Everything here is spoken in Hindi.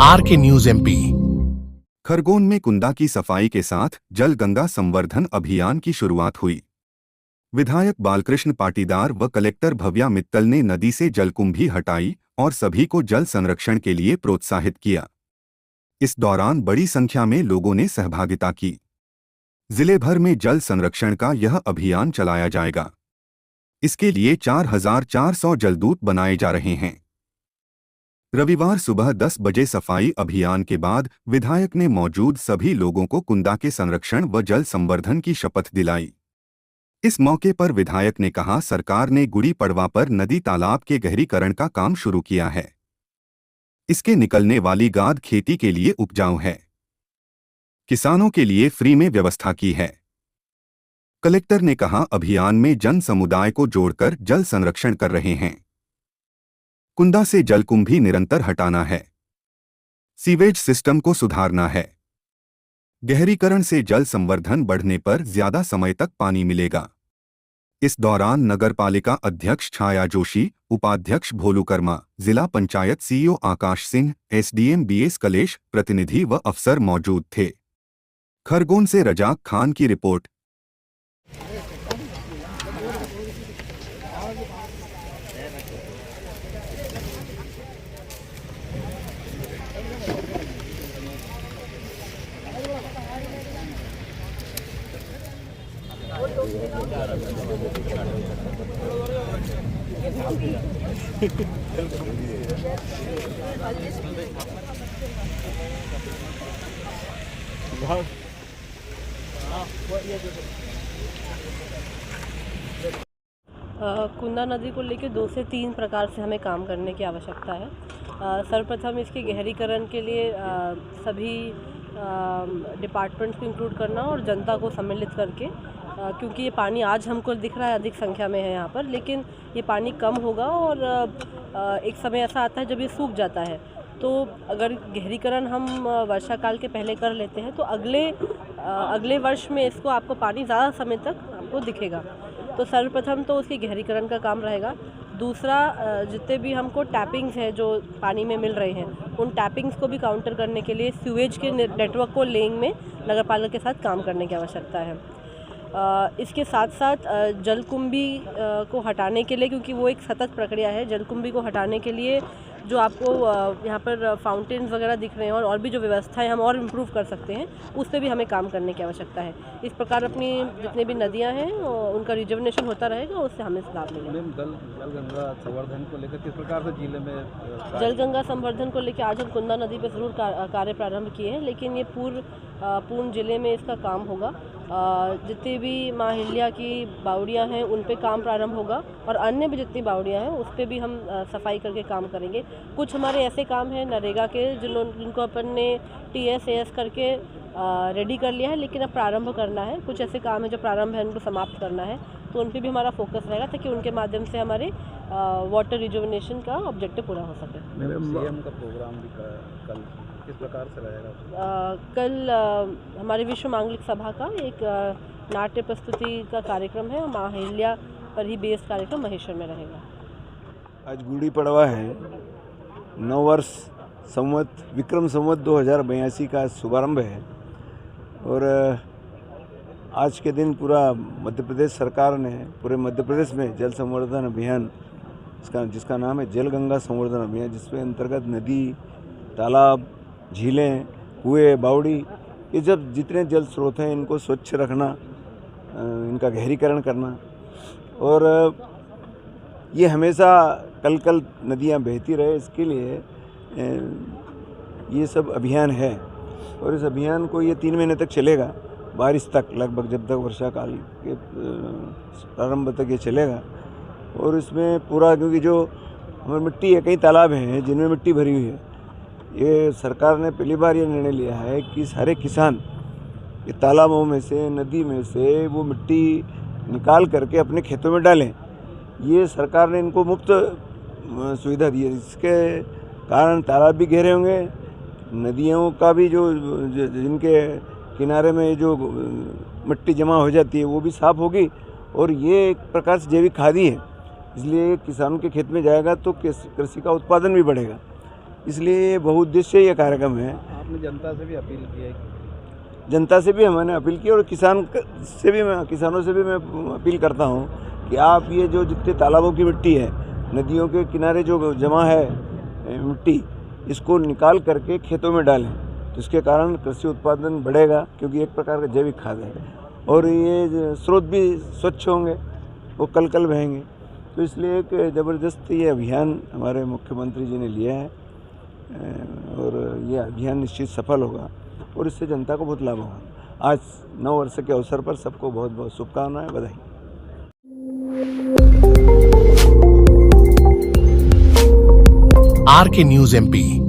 R K news MP. खरगोन में कुंदा की सफाई के साथ जल गंगा संवर्धन अभियान की शुरुआत हुई। विधायक बालकृष्ण पाटीदार व कलेक्टर भव्या मित्तल ने नदी से जलकुंभी हटाई और सभी को जल संरक्षण के लिए प्रोत्साहित किया। इस दौरान बड़ी संख्या में लोगों ने सहभागिता की। जिले भर में जल संरक्षण का यह अभियान चलाया जाएगा। इसके लिए 4400 जलदूत बनाए जा रहे हैं। रविवार सुबह 10 बजे सफाई अभियान के बाद विधायक ने मौजूद सभी लोगों को कुंदा के संरक्षण व जल संवर्धन की शपथ दिलाई। इस मौके पर विधायक ने कहा, सरकार ने गुड़ी पड़वा पर नदी तालाब के गहरीकरण का काम शुरू किया है। इसके निकलने वाली गाद खेती के लिए उपजाऊ है। किसानों के लिए फ्री में व्यवस्था की है। कलेक्टर ने कहा, अभियान में जन समुदाय को जोड़कर जल संरक्षण कर रहे हैं। कुंदा से जलकुंभी निरंतर हटाना है। सीवेज सिस्टम को सुधारना है। गहरीकरण से जल संवर्धन बढ़ने पर ज्यादा समय तक पानी मिलेगा। इस दौरान नगरपालिका अध्यक्ष छाया जोशी, उपाध्यक्ष भोलू कर्मा, जिला panchayat CEO Akash Singh, SDM BS कलेश, प्रतिनिधि व अफसर मौजूद थे। खरगोन से रजाक खान की रिपोर्ट। कुंदा नदी को लेकर 2 से 3 प्रकार से हमें काम करने की आवश्यकता है। सर्वप्रथम इसके गहरीकरण के लिए सभी डिपार्टमेंट्स को इंक्लूड करना और जनता को सम्मिलित करके, क्योंकि ये पानी आज हमको दिख रहा है अधिक संख्या में है यहाँ पर, लेकिन ये पानी कम होगा और एक समय ऐसा आता है जब ये सूख जाता है। तो अगर गहरीकरण हम वर्षा काल के पहले कर लेते हैं तो अगले वर्ष में इसको आपको पानी ज़्यादा समय तक आपको दिखेगा। तो सर्वप्रथम तो उसकी गहरीकरण का काम रहेगा। दूसरा, जितने भी हमको टैपिंग्स हैं जो पानी में मिल रहे हैं, उन टैपिंग्स को भी काउंटर करने के लिए सीवेज के नेटवर्क को लेइंग में नगरपालिका के साथ काम करने की आवश्यकता है। इसके साथ साथ जलकुंभी को हटाने के लिए, क्योंकि वो एक सतत प्रक्रिया है, जलकुंभी को हटाने के लिए जो आपको यहाँ पर फाउंटेन्स वगैरह दिख रहे हैं और भी जो व्यवस्थाएं हम और इम्प्रूव कर सकते हैं, उस पर भी हमें काम करने की आवश्यकता है। इस प्रकार अपनी जितनी भी नदियाँ हैं उनका रिजुवनेशन होता रहेगा, उससे हमें लाभ मिलेगा। जलगंगा संवर्धन को लेकर किस प्रकार से जिले में जलगंगा संवर्धन को लेकर आज हम कुंदा नदी पर ज़रूर कार्य प्रारंभ किए हैं, लेकिन ये पूर्ण जिले में इसका काम होगा। जितनी भी माँ हिल्या की बावड़ियाँ हैं उन पे काम प्रारंभ होगा और अन्य भी जितनी बावड़ियाँ हैं उस पे भी हम सफाई करके काम करेंगे। कुछ हमारे ऐसे काम हैं नरेगा के जिनको अपन ने TS करके रेडी कर लिया है, लेकिन अब प्रारंभ करना है। कुछ ऐसे काम है जो प्रारंभ है उनको समाप्त करना है, तो उन पे भी हमारा फोकस रहेगा ताकि उनके माध्यम से हमारे वाटर रिजुवनेशन का ऑब्जेक्टिव पूरा हो सके। सीएम का प्रोग्राम भी कल किस प्रकार से रहेगा? कल हमारे विश्व मांगलिक सभा का एक नाट्य प्रस्तुति का कार्यक्रम है। माँ हिल्या पर ही बेस्ड कार्यक्रम महेश्वर में रहेगा। आज गुड़ी पड़वा है। नव वर्ष विक्रम संवत 2082 का शुभारंभ है और आज के दिन पूरा मध्य प्रदेश सरकार ने पूरे मध्य प्रदेश में जल संवर्धन अभियान जिसका नाम है जल गंगा संवर्धन अभियान, जिसके अंतर्गत नदी, तालाब, झीलें, कुएं, बावड़ी, ये जब जितने जल स्रोत हैं इनको स्वच्छ रखना, इनका गहरीकरण करना और ये हमेशा कल नदियाँ बहती रहे, इसके लिए ये सब अभियान है। और इस अभियान को ये 3 महीने तक चलेगा, बारिश तक, लगभग जब तक वर्षा काल के प्रारंभ तक ये चलेगा। और इसमें पूरा, क्योंकि जो हमारी मिट्टी है, कई तालाब हैं जिनमें मिट्टी भरी हुई है, ये सरकार ने पहली बार ये निर्णय लिया है कि सारे किसान ये तालाबों में से, नदी में से वो मिट्टी निकाल करके अपने खेतों में डालें। ये सरकार ने इनको मुफ्त सुविधा दी है। इसके कारण तालाब भी गहरे होंगे, नदियों का भी जो जिनके किनारे में जो मिट्टी जमा हो जाती है वो भी साफ़ होगी और ये एक प्रकार से जैविक खाद ही है, इसलिए किसानों के खेत में जाएगा तो कृषि का उत्पादन भी बढ़ेगा। इसलिए ये बहुउद्देशीय ये कार्यक्रम है। आपने जनता से भी अपील की है कि जनता से भी मैंने अपील की और किसानों से भी मैं अपील करता हूँ कि आप ये जो जितने तालाबों की मिट्टी है, नदियों के किनारे जो जमा है मिट्टी, इसको निकाल करके खेतों में डालें, तो इसके कारण कृषि उत्पादन बढ़ेगा, क्योंकि एक प्रकार का जैविक खाद है और ये स्रोत भी स्वच्छ होंगे, वो कल बहेंगे। तो इसलिए एक ज़बरदस्त ये अभियान हमारे मुख्यमंत्री जी ने लिया है और ये अभियान निश्चित सफल होगा और इससे जनता को बहुत लाभ होगा। आज नव वर्ष के अवसर पर सबको बहुत बहुत शुभकामनाएं, बधाई। RK News MP